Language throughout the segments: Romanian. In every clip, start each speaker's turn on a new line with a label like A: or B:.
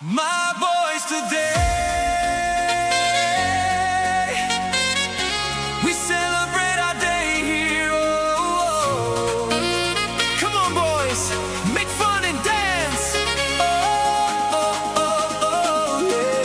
A: My boys today, we celebrate our day here. Oh, come on, boys, make fun and dance. Oh, yeah.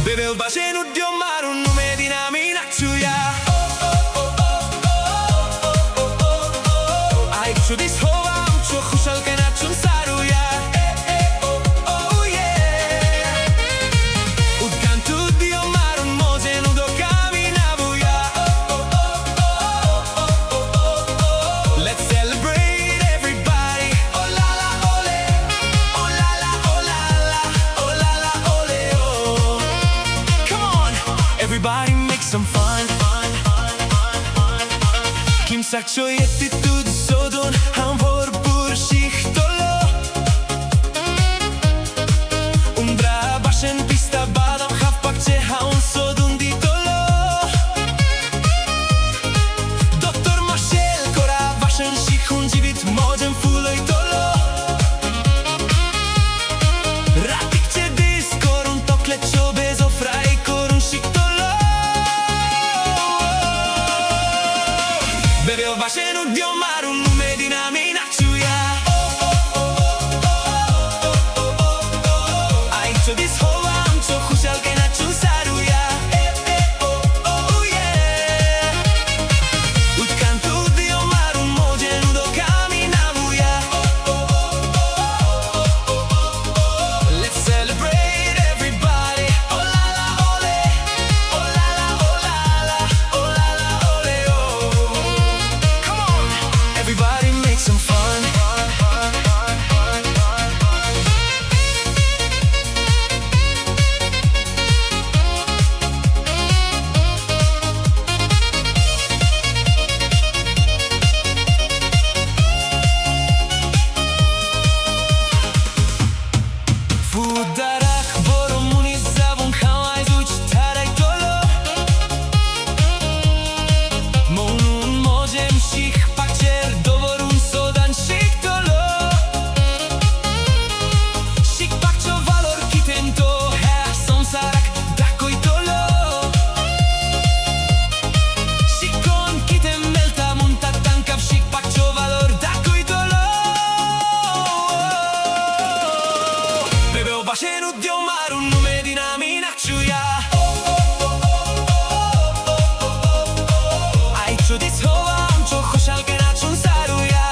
A: Bebeł w basenu diomaru, nume dinamina czuja. A jak czudy schowam, czuł huszalkę na czym saruja. Oh yeah. Udkantu diomaru, mozenu do kamina buja. Let's celebrate everybody. Oh la la ole, oh la la, oh la la, oh la la ole oh. Come on, everybody make some fun. Kimsak çöyetti tudu sodun, han vorbur shihtolo. Umbra bashen pista badam hafpakçe haun sodun ditolo. Doktor Marshall kora bashen shihun jivit mojem fuloj tolo. Ratikçe diskorun tokleço bezo frai korun shihtolo. Bebeł w basenu diomaru, nume dinamina czuja. A jak czudy schowam, czuł huszalkę na czym saruja. Oh yeah. Udkantu diomaru, mozenu do kamina buja. Let's celebrate everybody. Oh la la ole, oh la la, oh la la, oh la la ole oh. Come on, everybody make some fun. Fudarach boromuni zavun khamai zuch tarai tolo. Monun mojem shich pacher dovorun sodan shich tolo. Shich pakcho valor kitento ha samsarak dakoi tolo. Shich kon kitem melta munta tankav shich pakcho valor dakoi tolo. Bebeł w basenu diomaru, nume dinamina czuja. A jak czudy schowam, czuł huszalkę na czym saruja.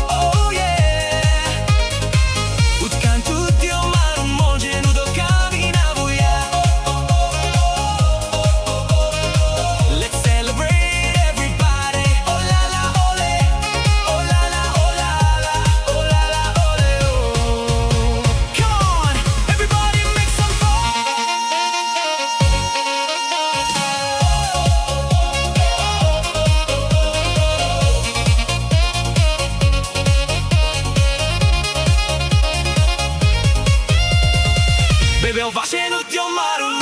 A: Oh yeah. Udkantu diomaru, mozenu do kamina buja. Let's celebrate everybody. Oh la la ole, oh la la, oh la la, oh la la ole oh. Come on, everybody make some fun. Bebeł w basenu diomaru.